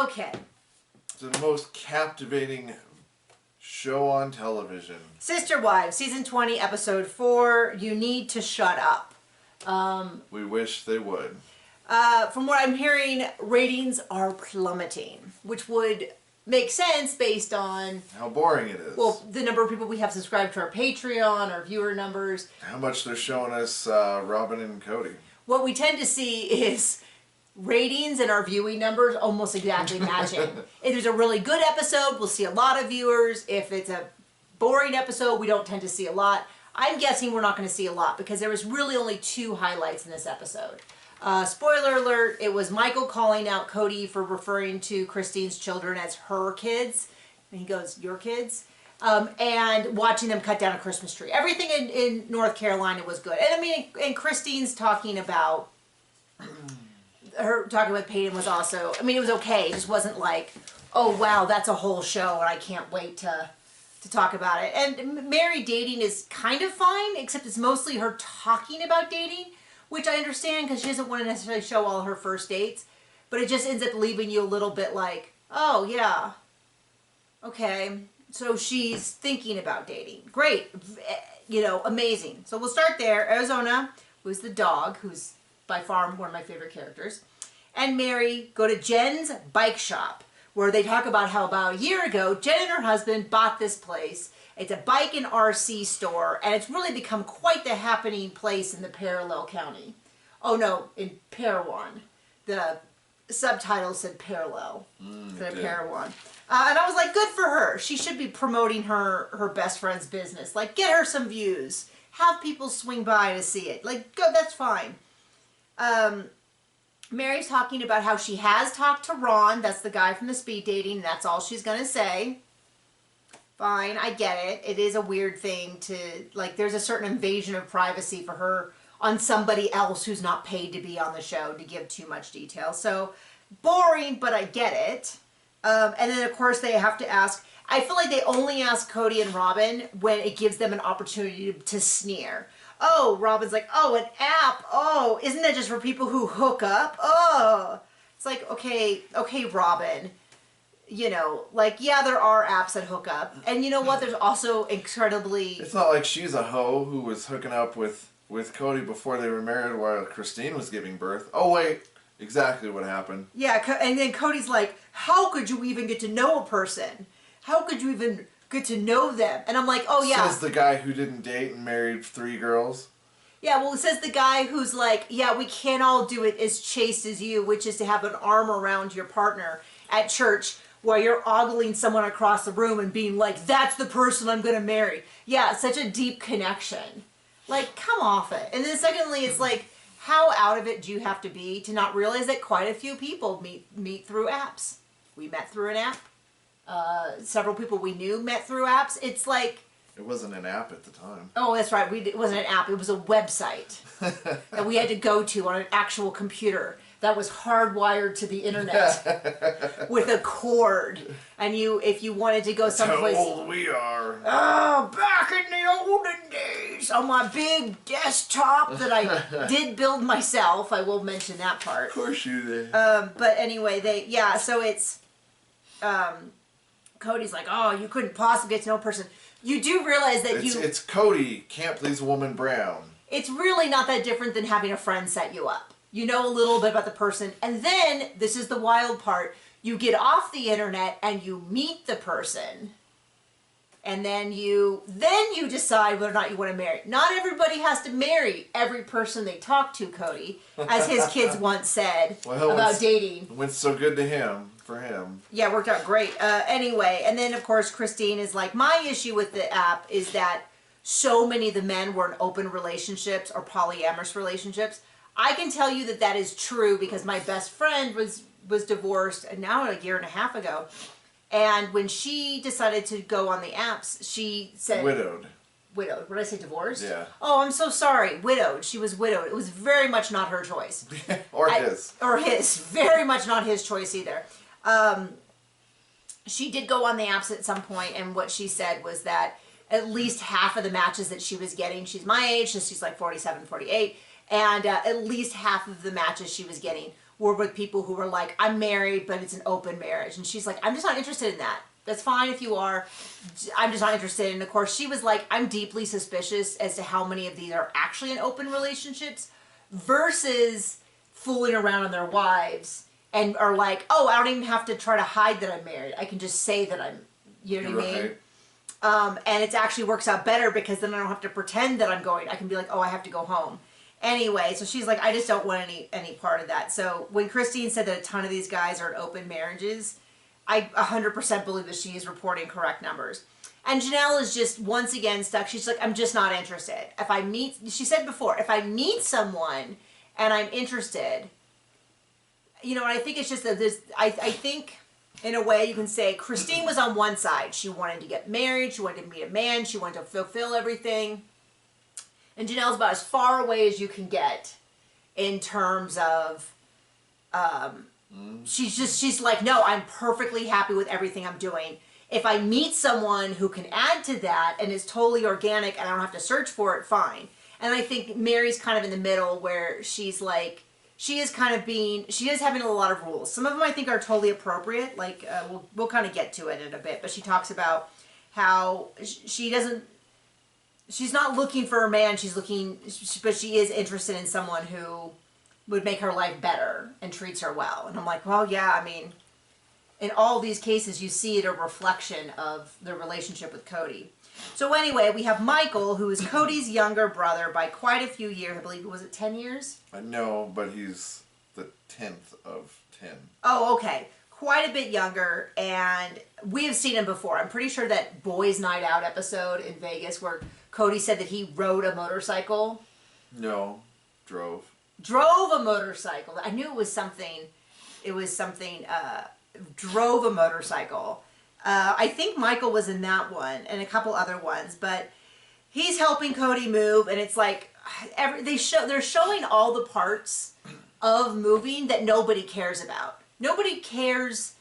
Okay. The most captivating show on television. Sister Wives, season 20, episode 4. You need to shut up. We wish they would. From what I'm hearing, ratings are plummeting, which would make sense based on how boring it is. Well, the number of people we have subscribed to our Patreon, our viewer numbers. How much they're showing us Robin and Cody. What we tend to see is ratings and our viewing numbers almost exactly matching. If there's a really good episode, we'll see a lot of viewers. If it's a boring episode, we don't tend to see a lot. I'm guessing we're not going to see a lot because there was really only 2 highlights in this episode. Spoiler alert, it was Michael calling out Cody for referring to Christine's children as her kids. And he goes, your kids? And watching them cut down a Christmas tree. Everything in North Carolina was good. And I mean, and Christine's talking about, her talking with Peyton was also, I mean, it was okay. It just wasn't like, oh wow, that's a whole show and I can't wait to talk about it. And Mary dating is kind of fine, except it's mostly her talking about dating, which I understand because she doesn't want to necessarily show all her first dates, but it just ends up leaving you a little bit like, oh yeah, okay, so she's thinking about dating. Great, you know, amazing. So we'll start there. Arizona, who's the dog, who's by far one of my favorite characters, and Mary go to Jen's bike shop, where they talk about how about a year ago, Jen and her husband bought this place. It's a bike and RC store, and it's really become quite the happening place in the Parallel County. Oh no, in Parowan. The subtitle said Parallel, instead of Parowan. And I was like, good for her. She should be promoting her best friend's business. Like, get her some views. Have people swing by to see it. Like, good, that's fine. Mary's talking about how she has talked to Ron. That's the guy from the speed dating. And that's all she's going to say. Fine, I get it. It is a weird thing to, like, there's a certain invasion of privacy for her on somebody else who's not paid to be on the show to give too much detail. So, boring, but I get it. And then, of course, they have to ask, I feel like they only ask Cody and Robin when it gives them an opportunity to sneer. Oh, Robin's like, oh, an app. Oh, isn't that just for people who hook up? Oh, it's like, okay, Robin. You know, like, yeah, there are apps that hook up. And you know what? There's also incredibly... It's not like she's a hoe who was hooking up with Cody before they were married while Christine was giving birth. Oh, wait. Exactly what happened. Yeah, and then Cody's like, how could you even get to know a person? How could you even get to know them? And I'm like, oh, yeah. Says the guy who didn't date and married 3 girls. Yeah, well, it says the guy who's like, yeah, we can't all do it as chaste as you, which is to have an arm around your partner at church while you're ogling someone across the room and being like, that's the person I'm going to marry. Yeah, such a deep connection. Like, come off it. And then secondly, it's like, how out of it do you have to be to not realize that quite a few people meet through apps? We met through an app. Several people we knew met through apps. It's like... It wasn't an app at the time. Oh, that's right. It wasn't an app. It was a website that we had to go to on an actual computer that was hardwired to the internet with a cord. And if you wanted to go someplace... That's how old we are. Oh, back in the olden days on my big desktop that I did build myself. I will mention that part. Of course you did. But anyway, so it's... Cody's like, oh, you couldn't possibly get to know a person. You do realize that It's Cody, can't please a woman brown. It's really not that different than having a friend set you up. You know a little bit about the person, and then, this is the wild part, you get off the internet and you meet the person, and then you decide whether or not you want to marry. Not everybody has to marry every person they talk to, Cody, as his kids once said about dating. It went so good to him. For him. Yeah, it worked out great. Anyway, and then of course Christine is like, my issue with the app is that so many of the men were in open relationships or polyamorous relationships. I can tell you that is true because my best friend was divorced now a year and a half ago. And when she decided to go on the apps, she said... Widowed. What did I say, divorced? Yeah. Oh, I'm so sorry. Widowed. She was widowed. It was very much not her choice. Or his. Or his. Very much not his choice either. She did go on the apps at some point, and what she said was that at least half of the matches that she was getting, she's my age, so she's like 47, 48, and at least half of the matches she was getting were with people who were like, I'm married, but it's an open marriage. And she's like, I'm just not interested in that. That's fine if you are. I'm just not interested. And of course, she was like, I'm deeply suspicious as to how many of these are actually in open relationships versus fooling around on their wives and are like, oh, I don't even have to try to hide that I'm married. I can just say that I'm, you know what I mean? And it actually works out better because then I don't have to pretend that I'm going. I can be like, oh, I have to go home. Anyway, so she's like, I just don't want any part of that. So when Christine said that a ton of these guys are in open marriages, I 100% believe that she is reporting correct numbers. And Janelle is just once again stuck. She's like, I'm just not interested. If I meet, she said before, if I meet someone and I'm interested, you know, and I think it's just that this, I think in a way you can say Christine was on one side. She wanted to get married. She wanted to meet a man. She wanted to fulfill everything. And Janelle's about as far away as you can get in terms of, she's like, no, I'm perfectly happy with everything I'm doing. If I meet someone who can add to that and is totally organic and I don't have to search for it, fine. And I think Mary's kind of in the middle where she's like, she is having a lot of rules. Some of them I think are totally appropriate. Like, we'll kind of get to it in a bit, but she talks about how she's not looking for a man, but she is interested in someone who would make her life better and treats her well. And I'm like, well, yeah, I mean, in all these cases, you see it a reflection of the relationship with Cody. So anyway, we have Michael, who is Cody's younger brother by quite a few years. I believe, was it 10 years? No, but he's the 10th of 10. Oh, okay. Quite a bit younger, and we have seen him before. I'm pretty sure that Boys Night Out episode in Vegas where Cody said that he rode a motorcycle. No, drove. Drove a motorcycle. I knew it was something, drove a motorcycle. I think Michael was in that one and a couple other ones, but he's helping Cody move, and it's like they're showing all the parts of moving that nobody cares about. Nobody cares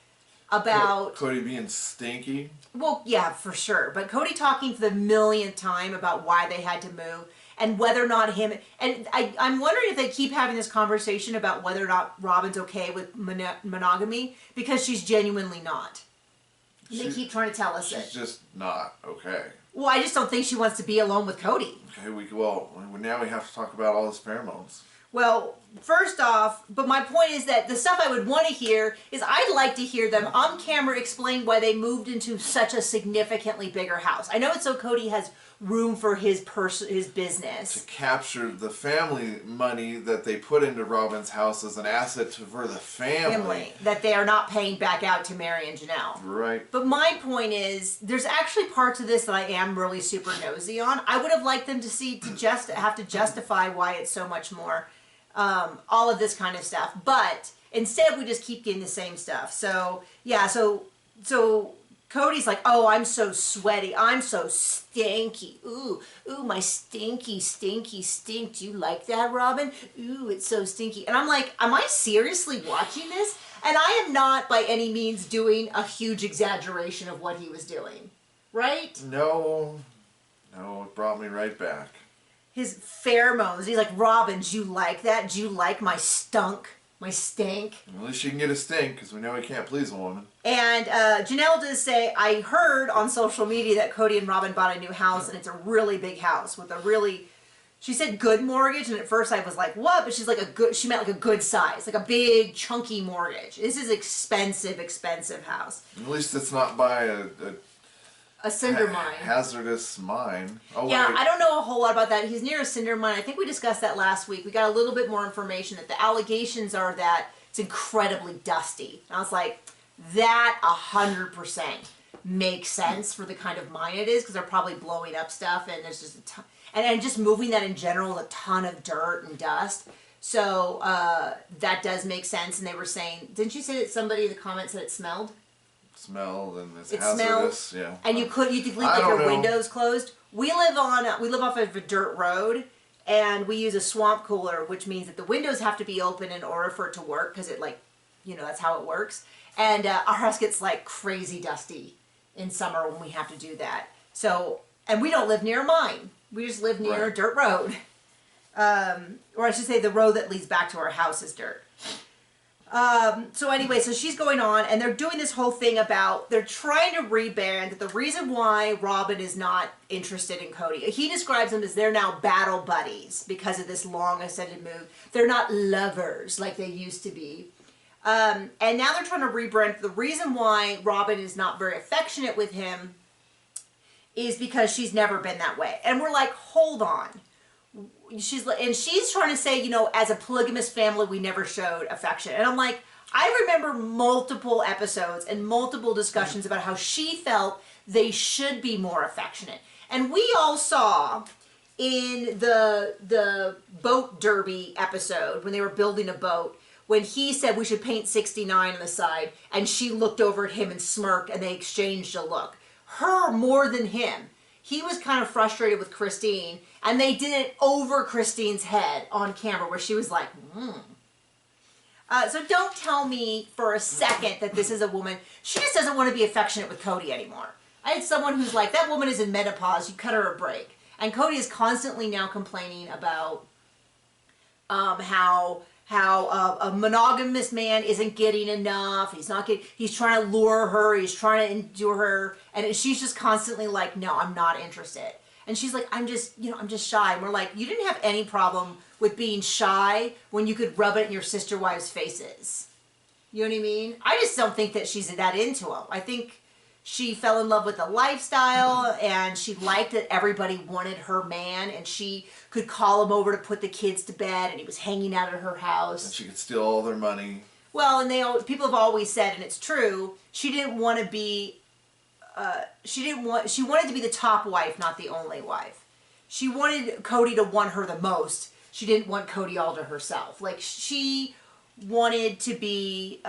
about Cody being stinky. Well, yeah, for sure. But Cody talking for the millionth time about why they had to move and whether or not him... And I'm wondering if they keep having this conversation about whether or not Robin's okay with monogamy, because she's genuinely not. They keep trying to tell us it. She's just not okay. Well, I just don't think she wants to be alone with Cody. Okay, now we have to talk about all his pheromones. Well, first off, but my point is that the stuff I would want to hear is I'd like to hear them on camera explain why they moved into such a significantly bigger house. I know it's so Cody has room for his business. To capture the family money that they put into Robin's house as an asset for the family. That they are not paying back out to Mary and Janelle. Right. But my point is, there's actually parts of this that I am really super nosy on. I would have liked them to have to justify why it's so much more. All of this kind of stuff, but instead we just keep getting the same stuff. So yeah, so Cody's like, oh, I'm so sweaty, I'm so stinky, ooh, my stinky stink. Do you like that, Robin? Ooh, it's so stinky. And I'm like, am I seriously watching this? And I am not by any means doing a huge exaggeration of what he was doing, right? No, it brought me right back. His pheromones. He's like, Robin, do you like that? Do you like my stunk? My stink? At least she can get a stink, because we know he can't please a woman. And Janelle does say, I heard on social media that Cody and Robin bought a new house, and it's a really big house with a really, she said good mortgage, and at first I was like, what? But she's like she meant like a good size, like a big, chunky mortgage. This is expensive house. At least it's not by a cinder mine. Hazardous mine. Oh, yeah, wait. I don't know a whole lot about that. He's near a cinder mine. I think we discussed that last week. We got a little bit more information that the allegations are that it's incredibly dusty. And I was like, that 100% makes sense for the kind of mine it is, because they're probably blowing up stuff, and there's just a ton, and just moving that in general, a ton of dirt and dust. So that does make sense. And they were saying, didn't you say that somebody in the comments said it smelled? Smelled and it's hazardous. Smells, yeah. And you could leave like your windows closed. We live off of a dirt road, and we use a swamp cooler, which means that the windows have to be open in order for it to work, because it that's how it works. And our house gets like crazy dusty in summer when we have to do that. So, and we don't live near a mine. We just live near a dirt road. Or I should say the road that leads back to our house is dirt. So anyway, so she's going on, and they're doing this whole thing about, they're trying to rebrand the reason why Robin is not interested in Cody. He describes them as they're now battle buddies because of this long ascended move. They're not lovers like they used to be. And now they're trying to rebrand. The reason why Robin is not very affectionate with him is because she's never been that way. And we're like, hold on. She's trying to say, you know, as a polygamous family, we never showed affection. And I'm like, I remember multiple episodes and multiple discussions about how she felt they should be more affectionate. And we all saw in the boat derby episode when they were building a boat, when he said we should paint 69 on the side, and she looked over at him and smirked, and they exchanged a look. Her more than him. He was kind of frustrated with Christine, and they did it over Christine's head on camera, where she was like, So don't tell me for a second that this is a woman. She just doesn't want to be affectionate with Cody anymore. I had someone who's like, that woman is in menopause, you cut her a break. And Cody is constantly now complaining about how a monogamous man isn't getting enough. He's trying to lure her. He's trying to endure her. And she's just constantly like, no, I'm not interested. And she's like, I'm just shy. And we're like, you didn't have any problem with being shy when you could rub it in your sister wives' faces. You know what I mean? I just don't think that she's that into him. I think she fell in love with the lifestyle, and she liked that everybody wanted her man, and she could call him over to put the kids to bed, and he was hanging out at her house. And she could steal all their money. Well, and people have always said, and it's true, she didn't want to be, she wanted to be the top wife, not the only wife. She wanted Cody to want her the most. She didn't want Cody all to herself. Like, she wanted to be,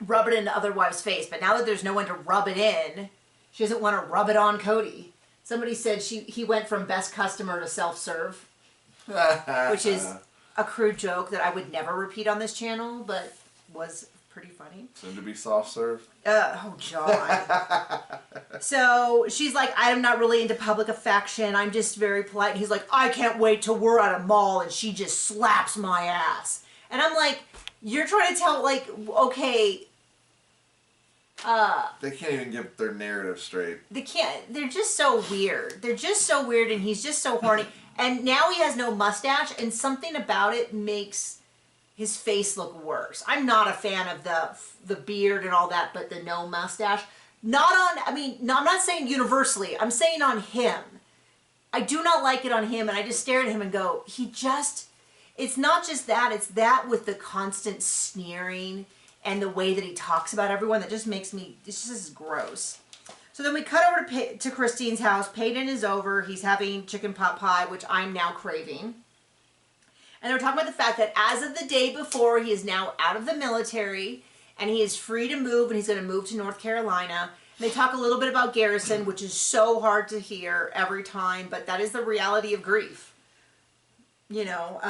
rub it into other wives' face, but now that there's no one to rub it in, she doesn't want to rub it on Cody. Somebody said he went from best customer to self-serve, which is a crude joke that I would never repeat on this channel, but was pretty funny. Soon to be soft serve. Oh, John. So she's like, I'm not really into public affection. I'm just very polite. And he's like, I can't wait till we're at a mall and she just slaps my ass. And I'm like, you're trying to tell, like, okay. They can't even get their narrative straight. They can't. They're just so weird. They're just so weird, and he's just so horny. And now he has no mustache, and something about it makes his face look worse. I'm not a fan of the beard and all that, but the no mustache. I'm not saying universally. I'm saying on him. I do not like it on him, and I just stare at him and go, it's not just that, it's that with the constant sneering and the way that he talks about everyone that just makes me, it's just gross. So then we cut over to Christine's house. Peyton is over. He's having chicken pot pie, which I'm now craving. And they're talking about the fact that as of the day before, he is now out of the military and he is free to move, and he's going to move to North Carolina. And they talk a little bit about Garrison, which is so hard to hear every time, but that is the reality of grief. You know,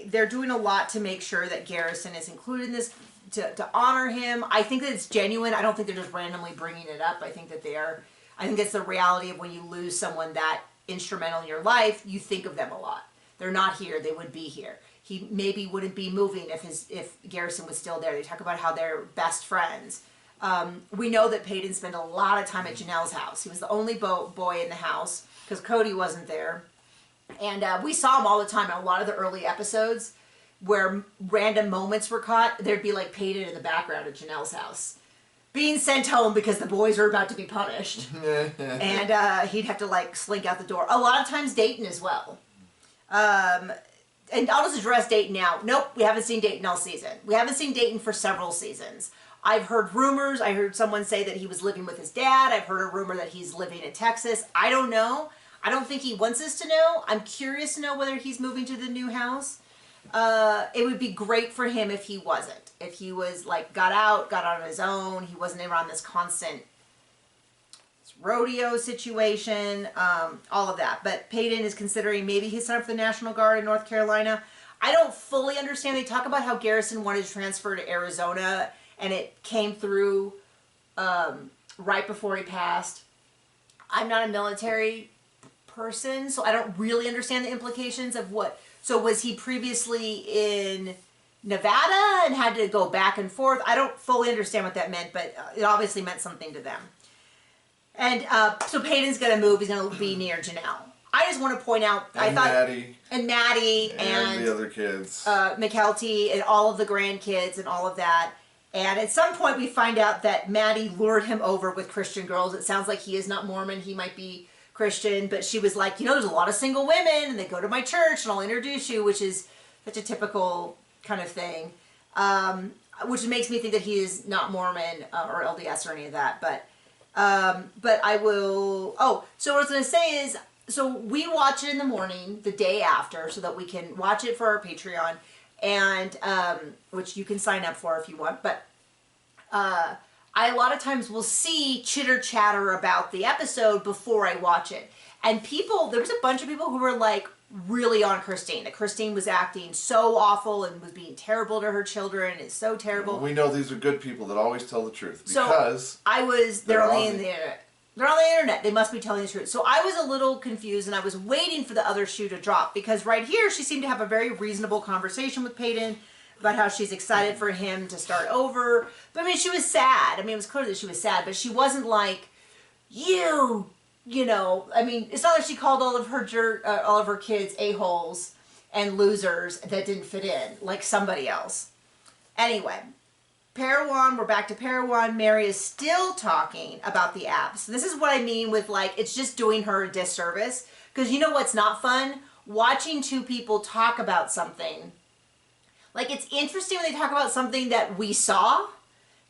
they're doing a lot to make sure that Garrison is included in this, to honor him. I think that it's genuine. I don't think they're just randomly bringing it up. I think it's the reality of when you lose someone that instrumental in your life, you think of them a lot. They're not here. They would be here. He maybe wouldn't be moving if Garrison was still there. They talk about how they're best friends. We know that Peyton spent a lot of time at Janelle's house. He was the only boy in the house because Cody wasn't there. And we saw him all the time in a lot of the early episodes where random moments were caught. There'd be like Peyton in the background at Janelle's house being sent home because the boys were about to be punished. And he'd have to like slink out the door. A lot of times Dayton as well. And I'll just address Dayton now. Nope, we haven't seen Dayton all season. We haven't seen Dayton for several seasons. I've heard rumors. I heard someone say that he was living with his dad. I've heard a rumor that he's living in Texas. I don't know. I don't think he wants us to know. I'm curious to know whether he's moving to the new house. It would be great for him if he wasn't. If he was like got out on his own. He wasn't around this constant rodeo situation, all of that. But Peyton is considering maybe he's signed up for the National Guard in North Carolina. I don't fully understand. They talk about how Garrison wanted to transfer to Arizona, and it came through right before he passed. I'm not a military person, so I don't really understand the implications of what So was he previously in Nevada and had to go back and forth? I don't fully understand what that meant, but it obviously meant something to them. And so Peyton's going to move. He's going to be near Janelle. I just want to point out, And Maddie. And Maddie. And the other kids. McKelty and all of the grandkids and all of that. And at some point we find out that Maddie lured him over with Christian girls. It sounds like he is not Mormon. He might be Christian. But she was like, there's a lot of single women and they go to my church and I'll introduce you, which is such a typical kind of thing. Which makes me think that he is not Mormon or LDS or any of that. But I will... Oh, so what I was going to say is, so we watch it in the morning, the day after, so that we can watch it for our Patreon. And which you can sign up for if you want, but I a lot of times will see chitter chatter about the episode before I watch it, and there was a bunch of people who were like really on Christine, that Christine was acting so awful and was being terrible to her children. It's so terrible. We know these are good people that always tell the truth, because they're only in the internet. They're on the internet. They must be telling the truth. So I was a little confused, and I was waiting for the other shoe to drop, because right here she seemed to have a very reasonable conversation with Peyton about how she's excited for him to start over. But I mean, she was sad. I mean, it was clear that she was sad, but she wasn't like, I mean, it's not like she called all of her kids a-holes and losers that didn't fit in like somebody else. Anyway. Parowan, we're back to Parowan. Mary is still talking about the apps. This is what I mean with, like, it's just doing her a disservice. Because you know what's not fun? Watching two people talk about something. Like, it's interesting when they talk about something that we saw.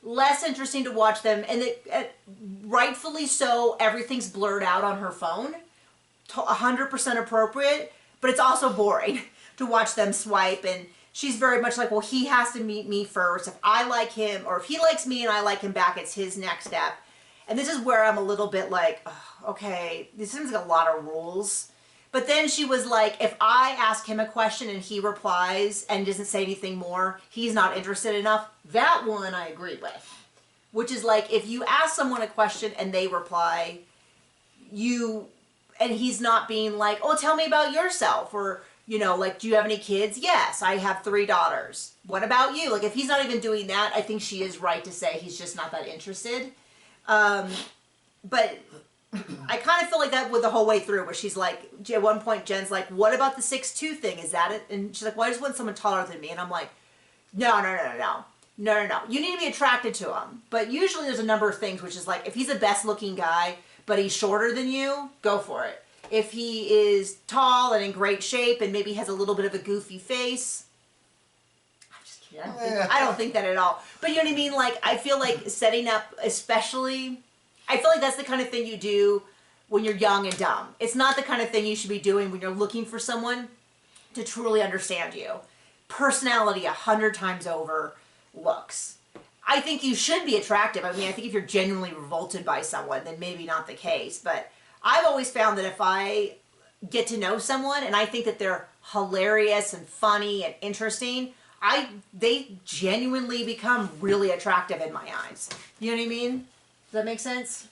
Less interesting to watch them. And rightfully so, everything's blurred out on her phone. 100% appropriate. But it's also boring to watch them swipe, and she's very much like, well, he has to meet me first. If I like him, or if he likes me and I like him back, it's his next step. And this is where I'm a little bit like, oh, okay, this seems like a lot of rules. But then she was like, if I ask him a question and he replies and doesn't say anything more, he's not interested enough. That one I agree with. Which is like, if you ask someone a question and they reply, and he's not being like, oh, tell me about yourself, or... like, do you have any kids? Yes, I have 3 daughters. What about you? Like, if he's not even doing that, I think she is right to say he's just not that interested. But I kind of feel like that with the whole way through, where she's like, at one point, Jen's like, what about the 6'2" thing? Is that it? And she's like, well, I just want someone taller than me. And I'm like, no. You need to be attracted to him. But usually there's a number of things, which is like, if he's the best looking guy, but he's shorter than you, go for it. If he is tall and in great shape and maybe has a little bit of a goofy face, I'm just kidding. I don't think that at all. But you know what I mean? Like, I feel like setting up, I feel like that's the kind of thing you do when you're young and dumb. It's not the kind of thing you should be doing when you're looking for someone to truly understand you. Personality 100 times over looks. I think you should be attractive. I mean, I think if you're genuinely revolted by someone, then maybe not the case. But I've always found that if I get to know someone and I think that they're hilarious and funny and interesting, they genuinely become really attractive in my eyes. You know what I mean? Does that make sense?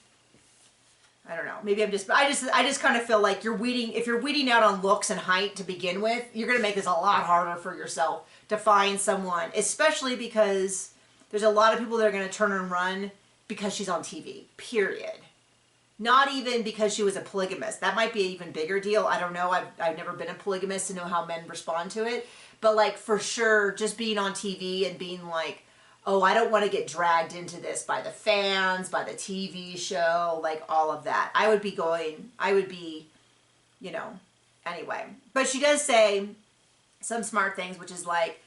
I don't know. Maybe I just kind of feel like if you're weeding out on looks and height to begin with, you're going to make this a lot harder for yourself to find someone, especially because there's a lot of people that are going to turn and run because she's on TV, period. Not even because she was a polygamist. That might be an even bigger deal. I don't know. I've never been a polygamist to know how men respond to it. But like, for sure, just being on TV and being like, oh, I don't want to get dragged into this by the fans, by the TV show, like all of that. I would be, anyway. But she does say some smart things, which is like,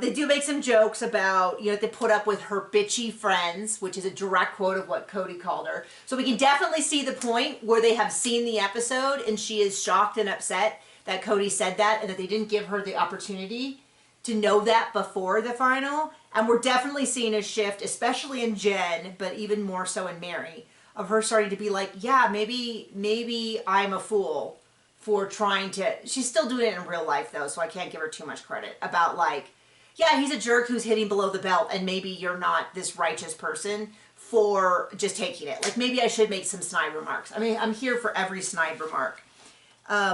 they do make some jokes about, they put up with her bitchy friends, which is a direct quote of what Cody called her. So we can definitely see the point where they have seen the episode and she is shocked and upset that Cody said that and that they didn't give her the opportunity to know that before the final. And we're definitely seeing a shift, especially in Jen, but even more so in Mary, of her starting to be like, yeah, maybe I'm a fool for trying to... She's still doing it in real life, though, so I can't give her too much credit. About like, yeah, he's a jerk who's hitting below the belt, and maybe you're not this righteous person for just taking it. Like, maybe I should make some snide remarks. I mean, I'm here for every snide remark.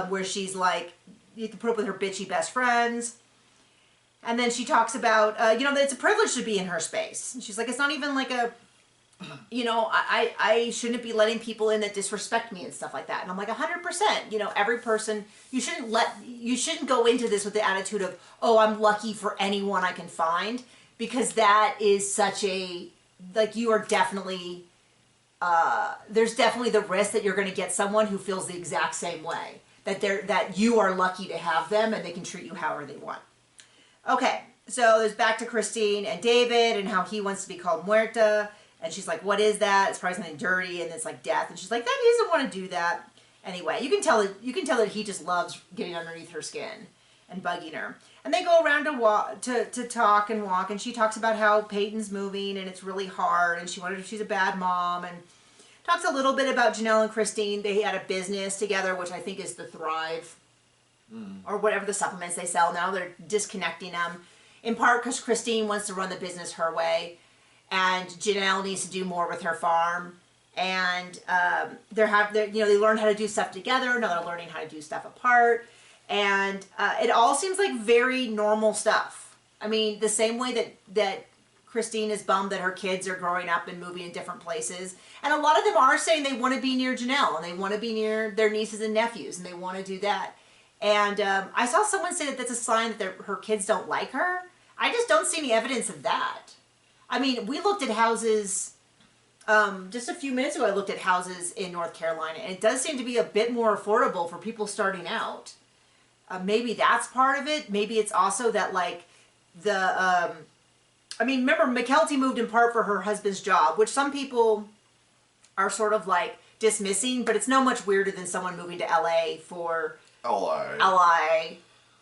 Where she's like, you have to put up with her bitchy best friends. And then she talks about, that it's a privilege to be in her space. And she's like, it's not even like I shouldn't be letting people in that disrespect me and stuff like that. And I'm like, 100%. Every person, you shouldn't go into this with the attitude of, oh, I'm lucky for anyone I can find, because that is such a, like, you are definitely, there's definitely the risk that you're going to get someone who feels the exact same way, that you are lucky to have them and they can treat you however they want. Okay, so there's back to Christine and David and how he wants to be called Muerta. And she's like, what is that? It's probably something dirty, and it's like death. And she's like, he doesn't want to do that. Anyway, you can tell that he just loves getting underneath her skin and bugging her. And they go around to talk and walk, and she talks about how Peyton's moving and it's really hard, and she wonders if she's a bad mom, and talks a little bit about Janelle and Christine. They had a business together, which I think is the Thrive, or whatever the supplements they sell now. They're disconnecting them, in part because Christine wants to run the business her way. And Janelle needs to do more with her farm, and they learn how to do stuff together. Now they're learning how to do stuff apart, and it all seems like very normal stuff. I mean, the same way that Christine is bummed that her kids are growing up and moving in different places, and a lot of them are saying they want to be near Janelle and they want to be near their nieces and nephews, and they want to do that. And I saw someone say that that's a sign that her kids don't like her. I just don't see any evidence of that. I mean, we looked at houses, just a few minutes ago I looked at houses in North Carolina, and it does seem to be a bit more affordable for people starting out. Maybe that's part of it. Maybe it's also that, like, remember, McKelty moved in part for her husband's job, which some people are sort of, like, dismissing, but it's no much weirder than someone moving to LA for... LA.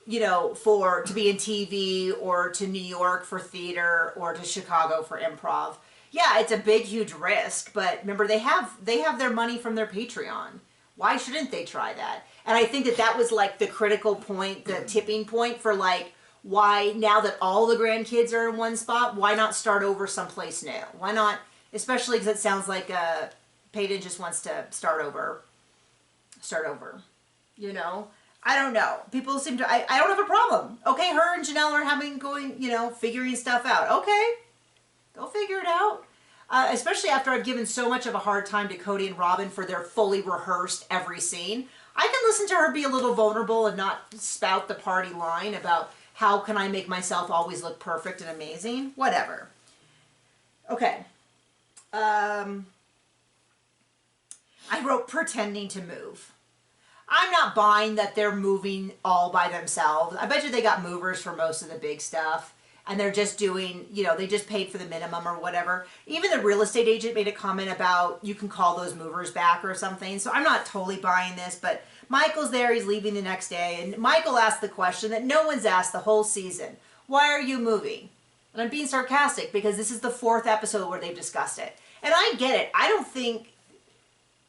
To be in TV, or to New York for theater, or to Chicago for improv. Yeah, it's a big, huge risk, but remember, they have their money from their Patreon. Why shouldn't they try that? And I think that was like the critical point, the tipping point for, like, why, now that all the grandkids are in one spot, why not start over someplace new? Why not, especially because it sounds like Peyton just wants to start over. I don't know. People seem to... I don't have a problem. Okay, her and Janelle are figuring stuff out. Okay, go figure it out. Especially after I've given so much of a hard time to Cody and Robin for their fully rehearsed every scene. I can listen to her be a little vulnerable and not spout the party line about how can I make myself always look perfect and amazing. Whatever. Okay. I wrote pretending to move. I'm not buying that they're moving all by themselves. I bet you they got movers for most of the big stuff. And they're just doing, they just paid for the minimum or whatever. Even the real estate agent made a comment about you can call those movers back or something. So I'm not totally buying this, but Michael's there. He's leaving the next day. And Michael asked the question that no one's asked the whole season. Why are you moving? And I'm being sarcastic because this is the 4th episode where they've discussed it. And I get it. I don't think,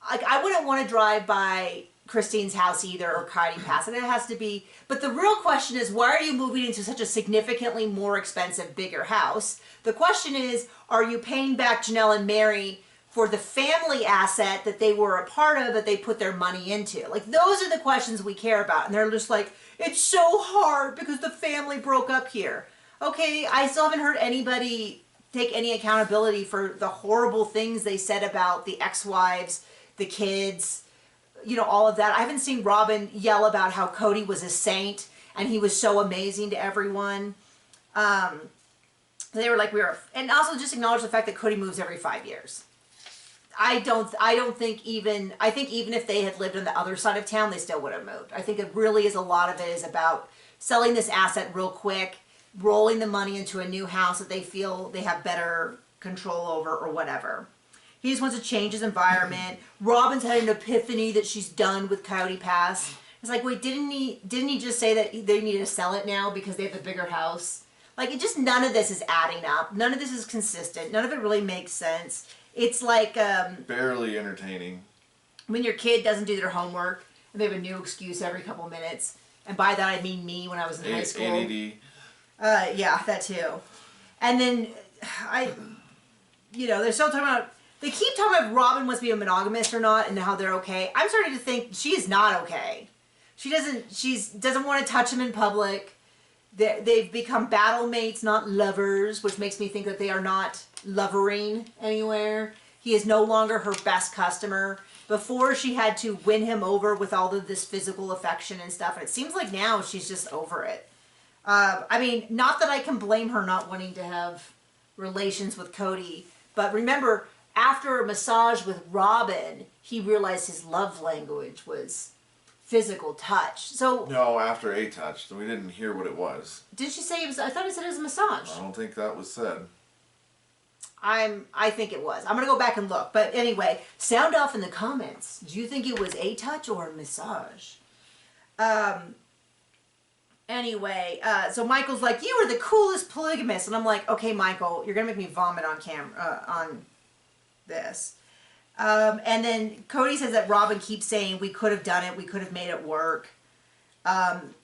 I wouldn't want to drive by Christine's house either, or Cody Pass, and it has to be, but the real question is, why are you moving into such a significantly more expensive, bigger house? The question is, are you paying back Janelle and Mary for the family asset that they were a part of, that they put their money into? Like, those are the questions we care about, and they're just like, it's so hard because the family broke up here. Okay, I still haven't heard anybody take any accountability for the horrible things they said about the ex-wives, the kids, all of that. I haven't seen Robin yell about how Cody was a saint and he was so amazing to everyone. They were like, and also just acknowledge the fact that Cody moves every 5 years. I think even if they had lived on the other side of town, they still would have moved. I think it really is, a lot of it is about selling this asset real quick, rolling the money into a new house that they feel they have better control over, or whatever. He just wants to change his environment. Robin's had an epiphany that she's done with Coyote Pass. It's like, wait, didn't he just say that they needed to sell it now because they have a bigger house? Like, none of this is adding up. None of this is consistent. None of it really makes sense. It's like... barely entertaining. When your kid doesn't do their homework, and they have a new excuse every couple minutes. And by that I mean me when I was in high school. ADD. Yeah, that too. And then, they're still talking about... They keep talking about if Robin wants to be a monogamist or not and how they're okay. I'm starting to think she is not okay. She doesn't want to touch him in public. They've become battle mates, not lovers, which makes me think that they are not lovering anywhere. He is no longer her best customer. Before, she had to win him over with all of this physical affection and stuff. And it seems like now she's just over it. I mean, not that I can blame her not wanting to have relations with Cody. But remember, after a massage with Robin, he realized his love language was physical touch. So no, after a touch, we didn't hear what it was. Did she say it was? I thought it said it was a massage. I don't think that was said. I think it was. I'm gonna go back and look. But anyway, sound off in the comments. Do you think it was a touch or a massage? Anyway, so Michael's like, you are the coolest polygamist, and I'm like, okay, Michael, you're gonna make me vomit on camera on this. And then Cody says that Robin keeps saying, we could have done it, we could have made it work.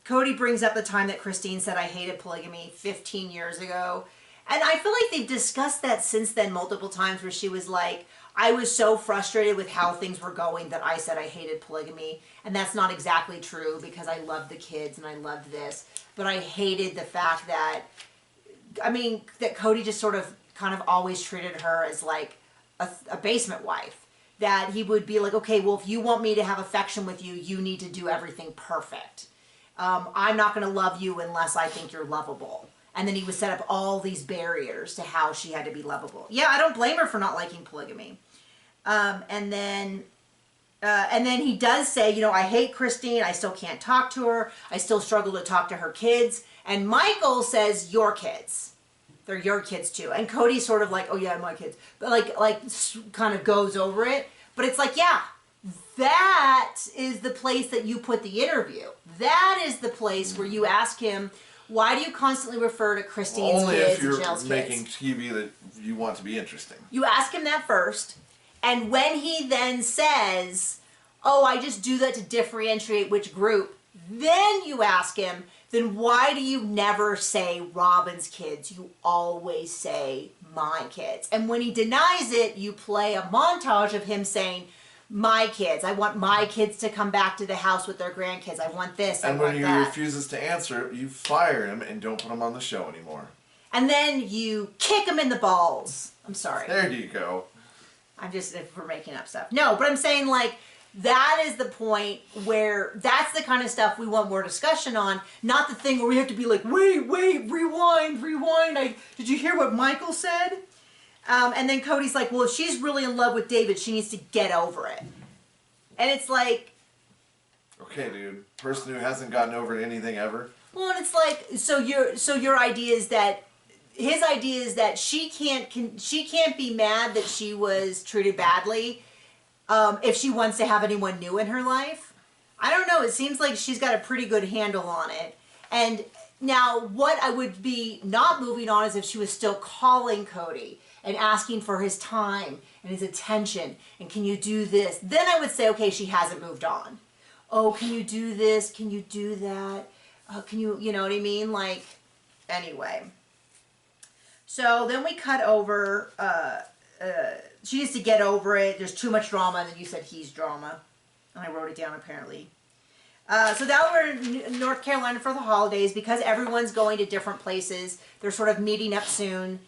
Cody brings up the time that Christine said, I hated polygamy 15 years ago. And I feel like they've discussed that since then multiple times, where she was like, I was so frustrated with how things were going that I said I hated polygamy. And that's not exactly true, because I loved the kids and I loved this. But I hated the fact that, I mean, that Cody just sort of kind of always treated her as like a basement wife. That he would be like, okay, well, if you want me to have affection with you, you need to do everything perfect. I'm not going to love you unless I think you're lovable. And then he would set up all these barriers to how she had to be lovable. Yeah, I don't blame her for not liking polygamy. And then he does say, you know, I hate Christine. I still can't talk to her. I still struggle to talk to her kids. And Michael says, your kids. They're your kids too. And Cody's sort of like, oh yeah, my kids. But like kind of goes over it. But it's like, yeah, that is the place that you put the interview. That is the place where you ask him, why do you constantly refer to Christine's Only kids if you're and Jill's making kids? TV that you want to be interesting. You ask him that first. And when he then says, oh, I just do that to differentiate which group, then you ask him, then why do you never say Robin's kids? You always say my kids. And when he denies it, you play a montage of him saying, my kids. I want my kids to come back to the house with their grandkids. I want this, I And want when he that. refuses to answer, you fire him and don't put him on the show anymore. And then you kick him in the balls. I'm sorry. There you go. I'm just, if we're making up stuff. No, but I'm saying like, that is the point where that's the kind of stuff we want more discussion on, not the thing where we have to be like, wait, rewind. Did you hear what Michael said? And then Cody's like, well, if she's really in love with David, she needs to get over it. And it's like, Okay, dude. Person who hasn't gotten over anything ever. well, and it's like, so your idea is that, his idea is that she can't be mad that she was treated badly if she wants to have anyone new in her life. I don't know. It seems like she's got a pretty good handle on it. And now what I would be not moving on is if she was still calling Cody and asking for his time and his attention. And can you do this? Then I would say, okay, she hasn't moved on. Oh, can you do this? Can you do that? Can you, you know what I mean? Like, anyway. So then we cut over, she needs to get over it. There's too much drama. And then you said he's drama. And I wrote it down apparently. So now we're in North Carolina for the holidays because everyone's going to different places. They're sort of meeting up soon.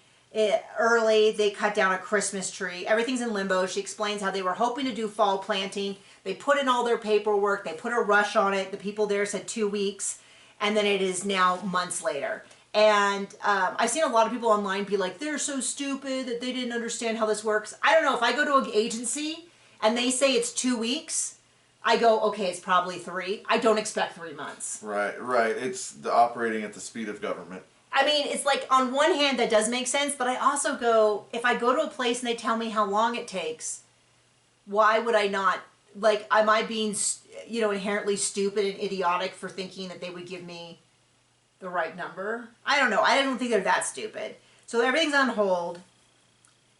Early, they cut down a Christmas tree. Everything's in limbo. She explains how they were hoping to do fall planting. They put in all their paperwork. They put a rush on it. The people there said 2 weeks. And then it is now months later. And I've seen a lot of people online be like, they're so stupid that they didn't understand how this works. I don't know. If I go to an agency and they say it's 2 weeks, I go, okay, it's probably 3. I don't expect 3 months. Right. It's the operating at the speed of government. I mean, it's like, on one hand, that does make sense, but I also go, if I go to a place and they tell me how long it takes, why would I not, like, am I being, you know, inherently stupid and idiotic for thinking that they would give me the right number? I don't know. I don't think they're that stupid. So everything's on hold.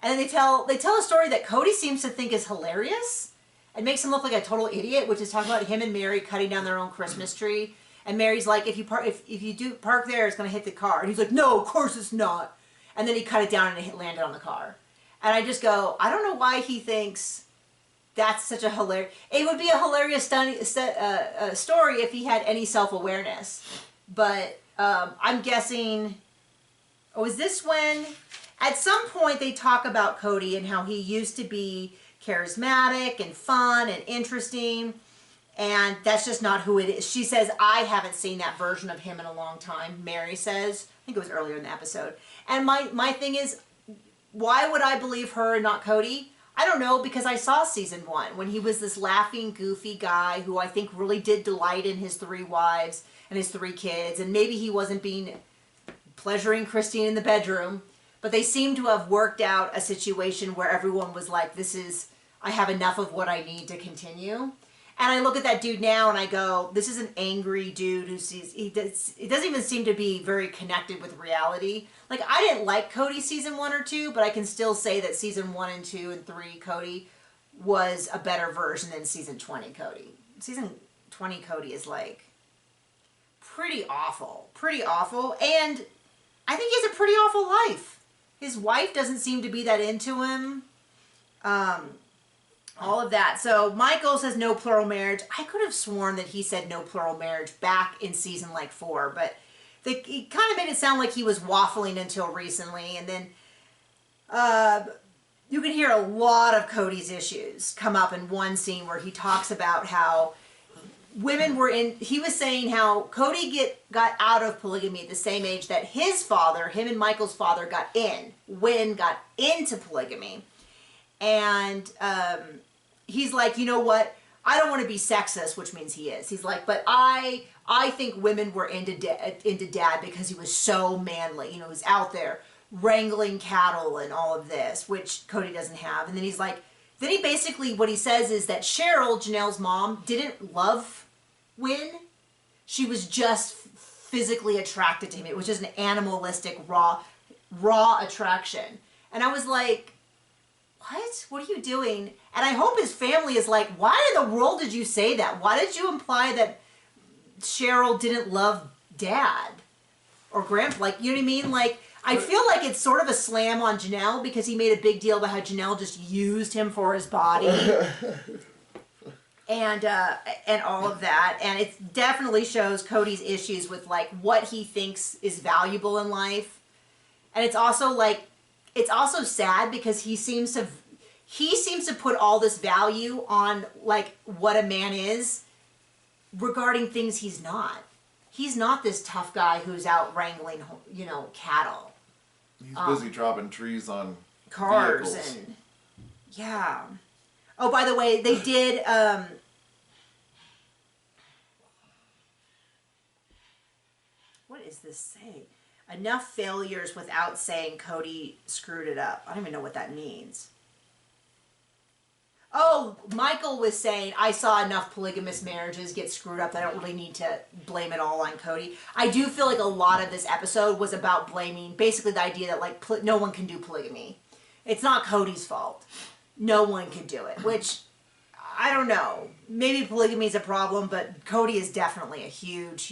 And then they tell a story that Cody seems to think is hilarious and makes him look like a total idiot, which is talking about him and Mary cutting down their own Christmas tree. And Mary's like, if you do park there, it's going to hit the car. And he's like, no, of course it's not. And then he cut it down and it landed on the car. And I just go, I don't know why he thinks that's such a hilarious. It would be a hilarious story if he had any self-awareness. But I'm guessing. Oh, is this when? At some point, they talk about Cody and how he used to be charismatic and fun and interesting, and that's just not who it is. She says, "I haven't seen that version of him in a long time." Mary says, I think it was earlier in the episode. And my thing is, why would I believe her and not Cody? I don't know, because I saw season 1 when he was this laughing, goofy guy who I think really did delight in his 3 wives and his 3 kids, and maybe he wasn't pleasuring Christine in the bedroom, but they seem to have worked out a situation where everyone was like, I have enough of what I need to continue. And I look at that dude now and I go, this is an angry dude who it doesn't even seem to be very connected with reality. Like, I didn't like Cody season 1 or 2, but I can still say that season 1 and 2 and 3 Cody was a better version than season 20 Cody. Season 20 Cody is like pretty awful. And I think he has a pretty awful life. His wife doesn't seem to be that into him. All of that. So Michael says no plural marriage. I could have sworn that he said no plural marriage back in season 4, but he kind of made it sound like he was waffling until recently. And then you can hear a lot of Cody's issues come up in one scene where he talks about how women were he was saying how Cody got out of polygamy at the same age that his father, him and Michael's father, got into polygamy. And he's like, you know what? I don't want to be sexist, which means he is. He's like, but I think women were into dad because he was so manly. You know, he's out there wrangling cattle and all of this, which Cody doesn't have. And then he's like, then he basically, what he says is that Cheryl, Janelle's mom, didn't love Wynn. She was just physically attracted to him. It was just an animalistic, raw attraction. And I was like, what are you doing? And I hope his family is like, why in the world did you say that? Why did you imply that Cheryl didn't love dad or grandpa? Like, you know what I mean? Like, I feel like it's sort of a slam on Janelle because he made a big deal about how Janelle just used him for his body and all of that. And it definitely shows Cody's issues with like what he thinks is valuable in life. And it's also sad because he seems to put all this value on like what a man is regarding things he's not. He's not this tough guy who's out wrangling, cattle. He's busy dropping trees on cars vehicles. And yeah. Oh, by the way, they did what does this say? Enough failures without saying Cody screwed it up. I don't even know what that means. Oh, Michael was saying, I saw enough polygamous marriages get screwed up that I don't really need to blame it all on Cody. I do feel like a lot of this episode was about blaming basically the idea that like no one can do polygamy. It's not Cody's fault. No one can do it, which I don't know. Maybe polygamy is a problem, but Cody is definitely a huge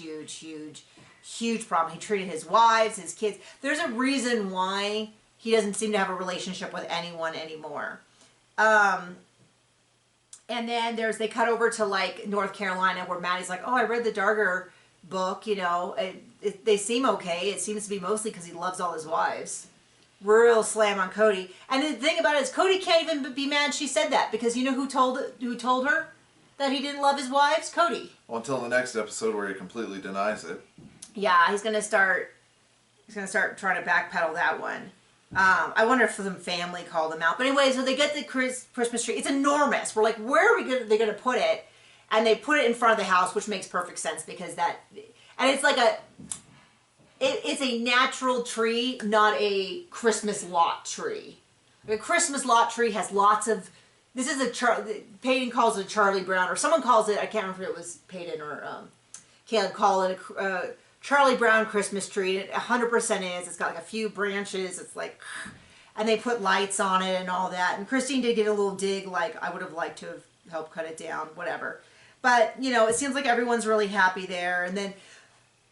problem. He treated his wives, his kids. There's a reason why he doesn't seem to have a relationship with anyone anymore. And then they cut over to like North Carolina where Maddie's like, oh, I read the Darger book, they seem okay. It seems to be mostly because he loves all his wives. Real slam on Cody. And the thing about it is Cody can't even be mad she said that because you know who told her that he didn't love his wives? Cody. Well, until the next episode where he completely denies it. Yeah, he's gonna start trying to backpedal that one. I wonder if some family called him out. But anyway, so they get the Christmas tree. It's enormous. We're like, where are they going to put it? And they put it in front of the house, which makes perfect sense because and it's like it's a natural tree, not a Christmas lot tree. A Christmas lot tree has lots of, this is Peyton calls it a Charlie Brown, or someone calls it, I can't remember if it was Peyton or Caleb called it a Charlie Brown Christmas tree. It 100% is. It's got like a few branches. It's like, and they put lights on it and all that. And Christine did get a little dig, like I would have liked to have helped cut it down, whatever. But, it seems like everyone's really happy there. And then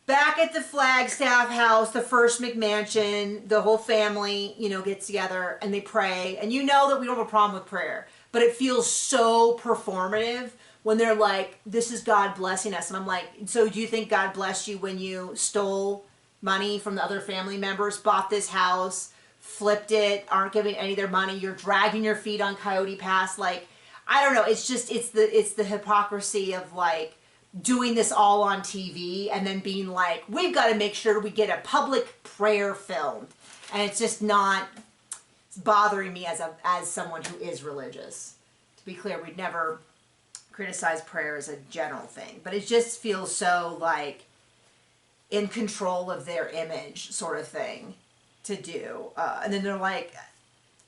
back at the Flagstaff house, the first McMansion, the whole family, gets together and they pray. And you know that we don't have a problem with prayer. but it feels so performative when they're like, this is God blessing us. And I'm like, so do you think God blessed you when you stole money from the other family members, bought this house, flipped it, aren't giving any of their money, you're dragging your feet on Coyote Pass? Like, I don't know, it's just, it's the hypocrisy of like doing this all on TV and then being like, we've got to make sure we get a public prayer filmed. And it's just not, it's bothering me as someone who is religious. To be clear, we'd never criticize prayer as a general thing, but it just feels so like in control of their image sort of thing to do. And then they're like,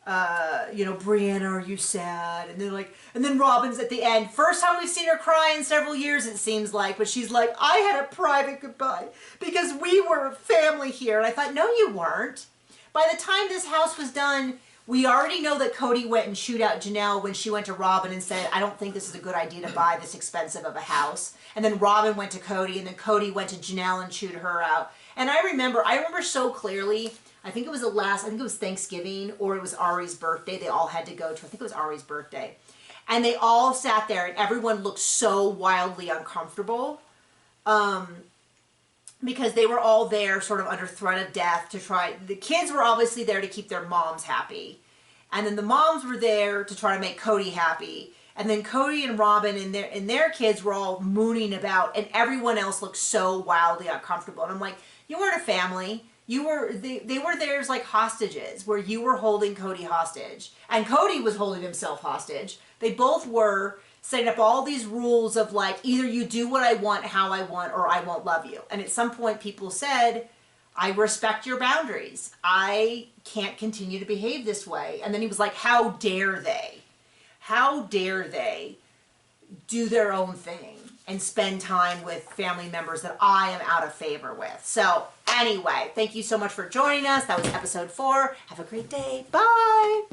Brianna, are you sad? And then and then Robin's at the end. First time we've seen her cry in several years, it seems like. But she's like, I had a private goodbye because we were family here. And I thought, no, you weren't. By the time this house was done, we already know that Cody went and chewed out Janelle when she went to Robin and said, I don't think this is a good idea to buy this expensive of a house. And then Robin went to Cody, and then Cody went to Janelle and chewed her out. And I remember so clearly, I think it was Thanksgiving, or it was Ari's birthday. They all had to go to, I think it was Ari's birthday. And they all sat there, and everyone looked so wildly uncomfortable. Because they were all there sort of under threat of death to try. The kids were obviously there to keep their moms happy. And then the moms were there to try to make Cody happy. And then Cody and Robin and their kids were all mooning about, and everyone else looked so wildly uncomfortable. And I'm like, you weren't a family. They were there as like hostages, where you were holding Cody hostage. And Cody was holding himself hostage. They both were setting up all these rules of like, either you do what I want, how I want, or I won't love you. And at some point people said, I respect your boundaries. I can't continue to behave this way. And then he was like, how dare they? How dare they do their own thing and spend time with family members that I am out of favor with? So anyway, thank you so much for joining us. That was episode 4. Have a great day. Bye.